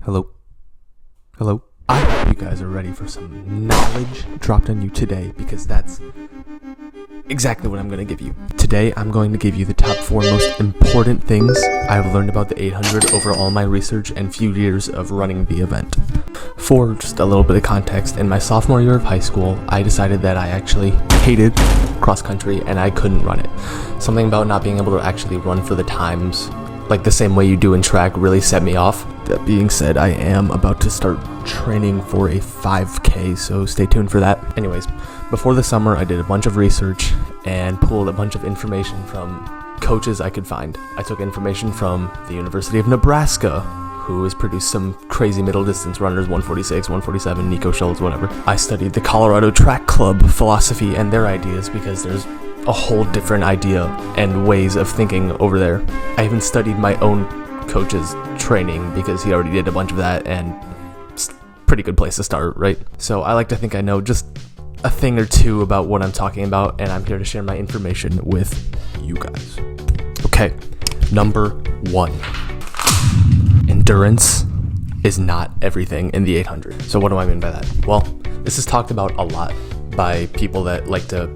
Hello? Hello? I hope you guys are ready for some knowledge dropped on you today, because that's exactly what I'm going to give you. Today, I'm going to give you the top 4 most important things I've learned about the 800 over all my research and few years of running the event. For just a little bit of context, in my sophomore year of high school, I decided that I actually hated cross country and I couldn't run it. Something about not being able to actually run for the times, like the same way you do in track, really set me off. That being said, I am about to start training for a 5K, so stay tuned for that. Anyways, before the summer, I did a bunch of research and pulled a bunch of information from coaches I could find. I took information from the University of Nebraska, who has produced some crazy middle distance runners, 146, 147, Nico Schultz, whatever. I studied the Colorado Track Club philosophy and their ideas, because there's a whole different idea and ways of thinking over there. I even studied my own coach's training, because he already did a bunch of that, and it's a pretty good place to start, right? So I like to think I know just a thing or two about what I'm talking about, and I'm here to share my information with you guys. Okay, number 1. Endurance is not everything in the 800. So what do I mean by that? Well, this is talked about a lot by people that like to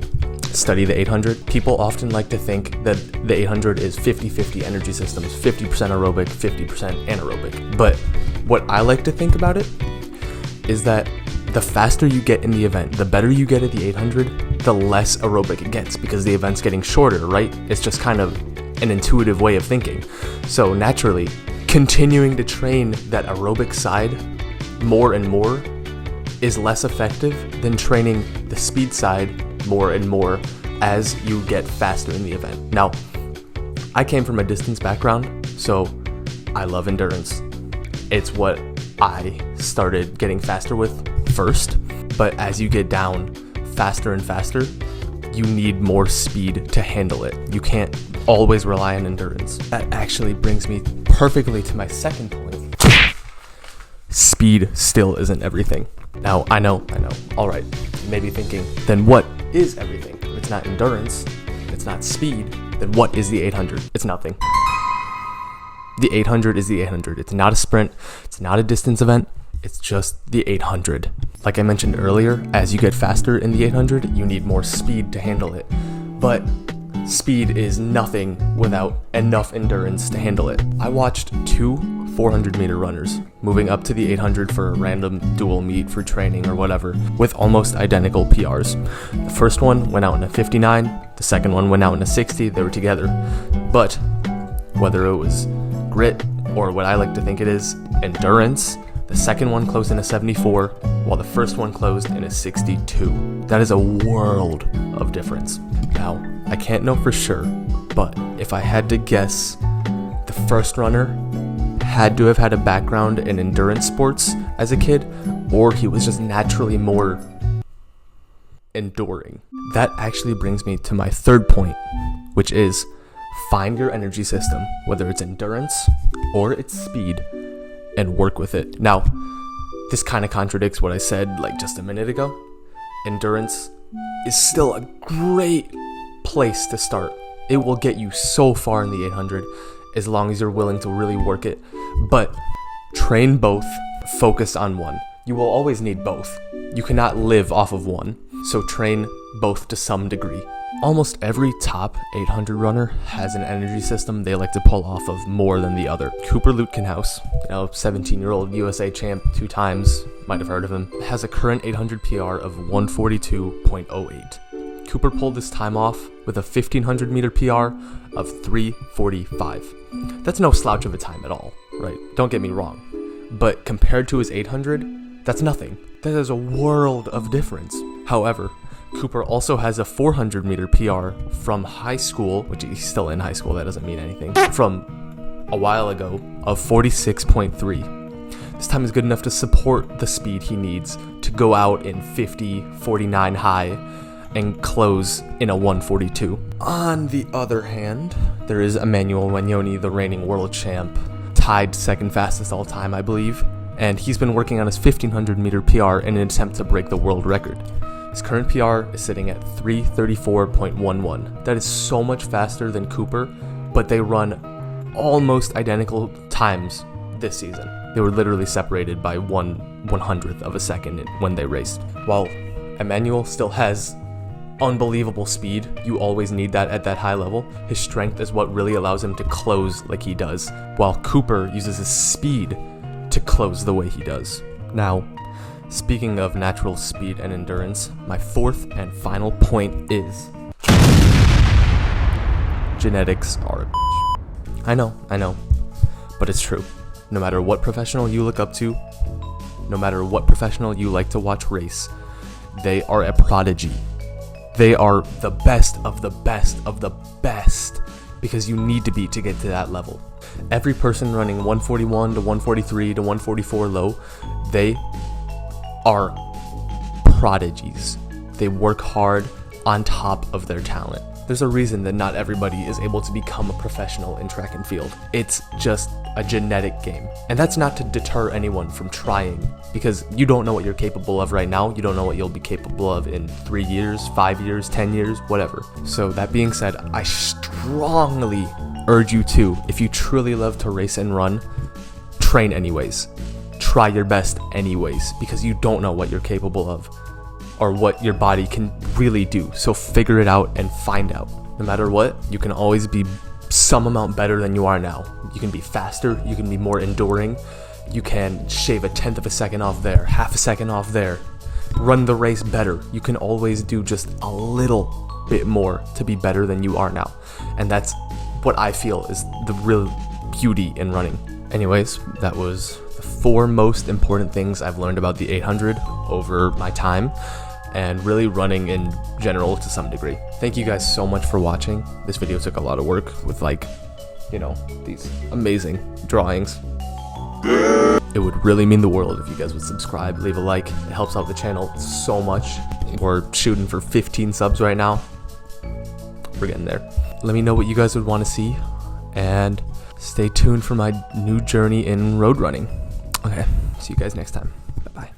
study the 800. People often like to think that the 800 is 50-50 energy systems, 50% aerobic, 50% anaerobic. But what I like to think about it is that the faster you get in the event, the better you get at the 800, the less aerobic it gets, because the event's getting shorter, right? It's just kind of an intuitive way of thinking. So naturally, continuing to train that aerobic side more and more is less effective than training the speed side more and more as you get faster in the event. Now, I came from a distance background, so I love endurance. It's what I started getting faster with first, but as you get down faster and faster, you need more speed to handle it. You can't always rely on endurance. That actually brings me perfectly to my second point. Speed still isn't everything. Now, I know. All right, you may be thinking, then what is everything? If it's not endurance, if it's not speed, then what is the 800? It's nothing. The 800 is the 800. It's not a sprint. It's not a distance event. It's just the 800. Like I mentioned earlier, as you get faster in the 800, you need more speed to handle it. But speed is nothing without enough endurance to handle it. I watched 2 400-meter runners moving up to the 800 for a random dual meet for training or whatever, with almost identical PRs. The first one went out in a 59, the second one went out in a 60, they were together. But whether it was grit, or what I like to think it is, endurance, the second one closed in a 74, while the first one closed in a 62. That is a world of difference. Now, I can't know for sure, but if I had to guess, the first runner had to have had a background in endurance sports as a kid, or he was just naturally more enduring. That actually brings me to my third point, which is find your energy system, whether it's endurance or it's speed, and work with it. Now, this kind of contradicts what I said like just a minute ago. Endurance is still a great place to start. It will get you so far in the 800 as long as you're willing to really work it. But train both, focus on one. You will always need both. You cannot live off of one, so train both to some degree. Almost every top 800 runner has an energy system they like to pull off of more than the other. Cooper Lutkenhaus, 17-year-old USA champ 2 times, might have heard of him, has a current 800 PR of 142.08. Cooper pulled this time off with a 1500-meter PR of 3:45. That's no slouch of a time at all, right? Don't get me wrong. But compared to his 800, that's nothing. That is a world of difference. However, Cooper also has a 400-meter PR from high school, which he's still in high school, that doesn't mean anything, from a while ago, of 46.3. This time is good enough to support the speed he needs to go out in 50, 49 high, and close in a 142. On the other hand, there is Emmanuel Wanyoni, the reigning world champ, tied second fastest all time, I believe, and he's been working on his 1500-meter PR in an attempt to break the world record. His current PR is sitting at 3:34.11. That is so much faster than Cooper, but they run almost identical times this season. They were literally separated by 1/100th of a second when they raced. While Emmanuel still has unbelievable speed, you always need that at that high level. His strength is what really allows him to close like he does, while Cooper uses his speed to close the way he does. Now, speaking of natural speed and endurance, my fourth and final point is genetics are a bitch. I know, but it's true. No matter what professional you look up to, no matter what professional you like to watch race, they are a prodigy. They are the best of the best of the best, because you need to be to get to that level. Every person running 141 to 143 to 144 low, they are prodigies. They work hard on top of their talent. There's a reason that not everybody is able to become a professional in track and field. It's just a genetic game. And that's not to deter anyone from trying, because you don't know what you're capable of right now. You don't know what you'll be capable of in 3 years, 5 years, 10 years, whatever. So that being said, I strongly urge you to, if you truly love to race and run, train anyways. Try your best anyways, because you don't know what you're capable of or what your body can really do. So figure it out and find out. No matter what, you can always be some amount better than you are now. You can be faster, you can be more enduring, you can shave 1/10 of a second off there, half a second off there, run the race better. You can always do just a little bit more to be better than you are now. And that's what I feel is the real beauty in running. Anyways, that was the 4 most important things I've learned about the 800 over my time, and really running in general to some degree. Thank you guys so much for watching. This video took a lot of work with these amazing drawings. It would really mean the world if you guys would subscribe, leave a like. It helps out the channel so much. We're shooting for 15 subs right now. We're getting there. Let me know what you guys would want to see, and stay tuned for my new journey in road running. Okay, see you guys next time. Bye-bye.